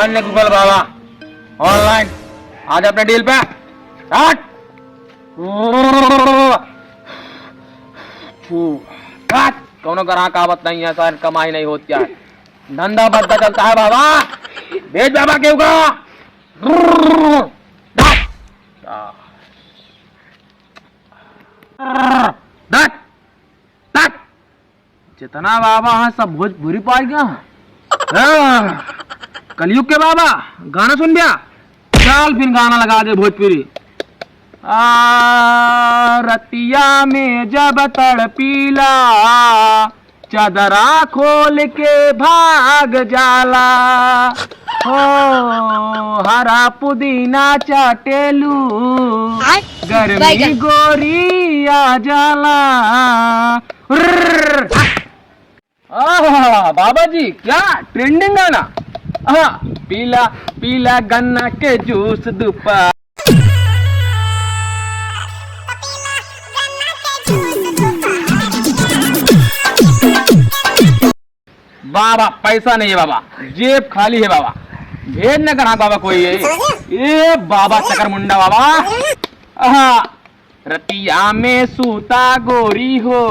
अन्य गूगल बाबा ऑनलाइन आज अपने डील पे हट। कौनो ग्राहक आवत नहीं है सर, कमाई नहीं होती है, धंधा बढ़ता चलता है बाबा। भेज बाबा क्यों का जितना बाबा है सब भोजपुरी पाएगा। कलयुग के बाबा गाना सुन गया, चल फिर गाना लगा दे भोजपुरी। रतिया में जब तड़पीला चादरा खोल के भाग जाला, हो हरा पुदीना चाटेलू गर्मी गोरी आ जाला। बाबा जी क्या ट्रेंडिंग गाना। पीला पीला गन्ना के जूस दोपहर। बाबा पैसा नहीं है बाबा, जेब खाली है बाबा, भेज न करा बाबा कोई ये बाबा चकर मुंडा बाबा। रतिया में सूता गोरी हो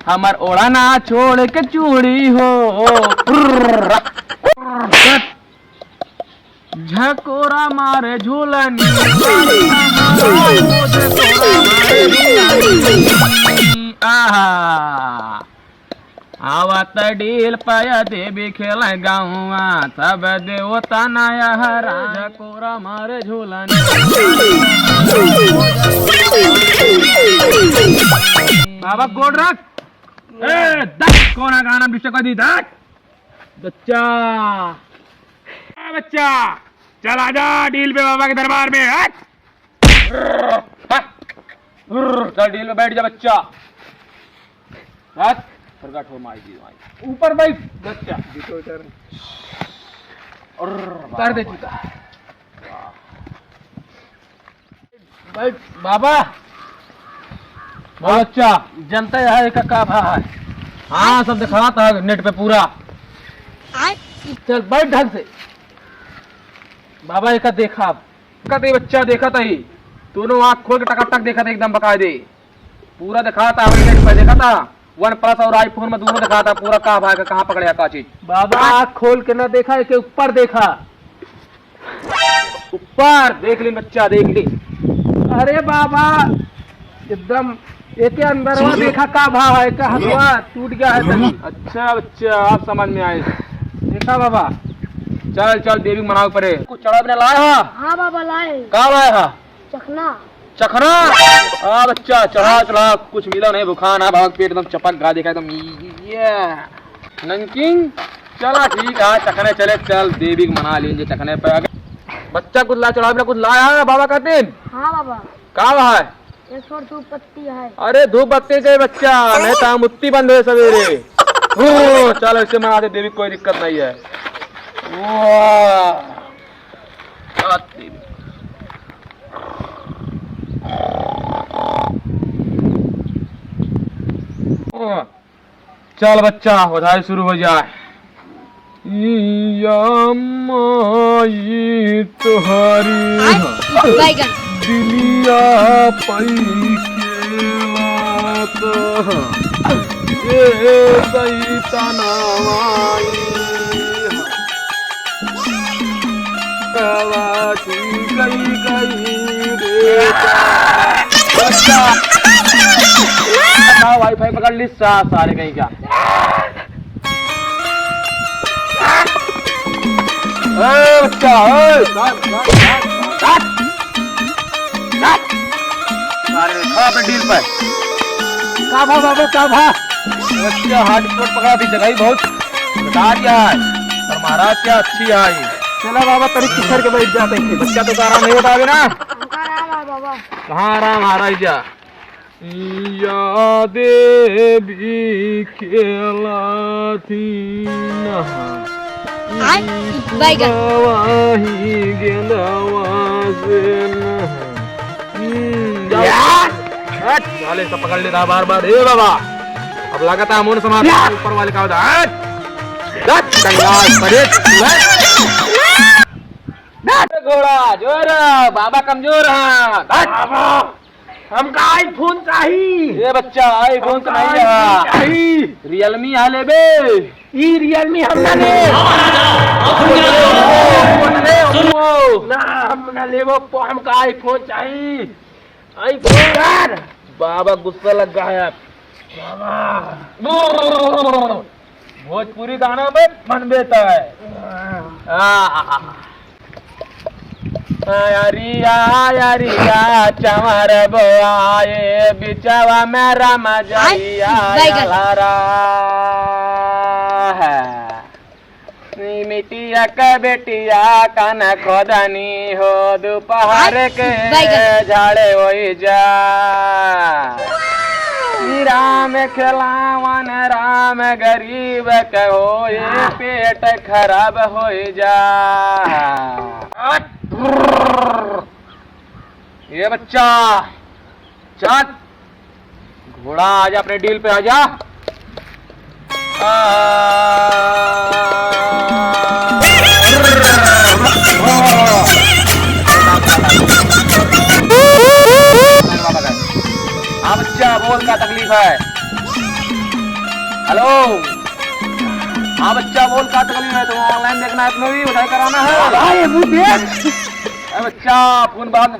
हमर ओढ़ना छोड़ के चूड़ी हो, झकोरा मारे झूलनी आवत डील पाया देवी खेल गाँवा सब देवता नया हरा, झकोरा मारे झूलनी। बाबा गोड रख कोना गाना विषय का दी बच्चा बच्चा चल आजा डील पे बाबा के दरबार में। चल डील में बैठ जा बच्चा, प्रकट हो माई जी ऊपर बैठ बच्चा, कर दे जूता बैठ बाबा। बच्चा जनता है का भाई, हाँ सब दिखाता है नेट पे पूरा। चल बैठ ढंग से बाबा। एक देखा कते बच्चा देखा था ही, दोनों आँख खोल के टक देखा था एकदम बकायदे, पूरा दिखा था नेट पे देखा था। OnePlus और आईफोन में दोनों दिखा था पूरा का भाई का कहाँ पकड़े का चीज। बाबा आँख खोल के ना देखा, इसके ऊपर देखा, ऊपर देख ली बच्चा देख ली। अरे बाबा एकदम एक अंदर वहाँ देखा का भाव है का हथवा टूट गया है तभी। अच्छा बच्चा आप समझ में आए देखा बाबा। चल चल देवी मनाओ पड़े। कुछ चढ़ा अपने लाया? हाँ बाबा लाए। कहाँ लाया? चखना। चखना? हाँ बच्चा चढ़ा चढ़ा, कुछ मिला नहीं, बुखार ना भाग, पेट एकदम चपक गा देखा एकदम ये नमकीन। चला ठीक है चखने चले, चल देवी मना लीजिए चखने पे। बच्चा कुछ ला चढ़ा कुछ लाया बाबा का दिन? हाँ बाबा। कहाँ है? धूप बत्ती है। अरे धूप बत्ती से बच्चा नहीं तो मुत्ती बंद है सवेरे। चल ऐसे मना दे देवी, कोई दिक्कत नहीं है। चल बच्चा बधाई शुरू हो जाए। तुम्हारी दिलिया पई के सही तनावाई कवाटी गई रे बच्चा। वाईफाई पकड़ ली सारे कहीं क्या। बच्चा डील पर का भा बाबा का भा बच्चा हॉटस्पॉट पकड़ा दी जगह बहुत बता दिया है पर महाराज क्या अच्छी आई। चला बाबा तरी किसर के बैठ जाते हैं बच्चा तो आराम नहीं होता है ना। कहाँ आराम महाराज जा यादें भी खेला थी साले सब पकड़ लेता बार बार। ए बाबा अब लगाता मोन समाज ऊपर वाले का घोड़ा जोर बाबा कमजोर है। बाबा हमका आईफोन चाहिए। ये बच्चा आईफोन तो नहीं है, रियलमी है ले बे। ई रियलमी हमना ले ना, हमना ले वो हमका आईफोन चाहिए। आईफोन बाबा गुस्सा लग गया है। भोजपुरी गाना में मन बेता है। यारिया चमर बोआए बिचवा मेरा मजाइया मिटिया के बेटिया कन खोदनी हो दोपहर के झाड़े हो जा। राम खिलावन राम गरीब के हो ये पेट खराब हो जा। ये बच्चा चल घोड़ा आजा अपने डील पे आजा। हाँ बच्चा बोल क्या तकलीफ है। हेलो हाँ बच्चा बोल क्या तकलीफ है। तुम ऑनलाइन देखना है, तुम्हें भी उठाई कराना है। बच्चा फोन बाद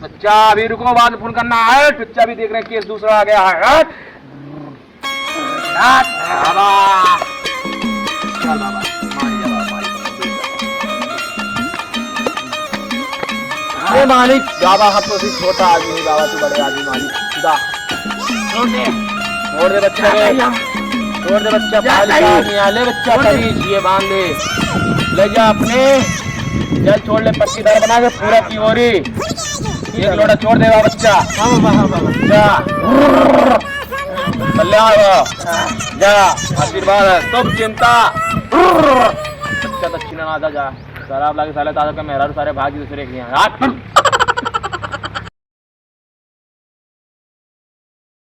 बच्चा अभी रुको, बाद फोन करना है। बच्चा भी देख रहे हैं केस दूसरा आ गया है। बाबा चल बाबा अरे मालिक बाबा हम तो सिर्फ छोटा आदमी नहीं, बाबा तू बड़े आदमी मालिक खुदा छोड़ दे बच्चा छोड़ दे बच्चा। ले बच्चा करीज ये बांध ले जा अपने। चल छोड़ ले पक्की दार बना के पूरा की ओरी। एक लोटा छोड़ देगा बच्चा। जा आशीर्वाद है तुम चिंता। बच्चा दक्षिण आजा जा शराब लागे साले दादा का मेहरा सारे भाग दूसरे के यहाँ।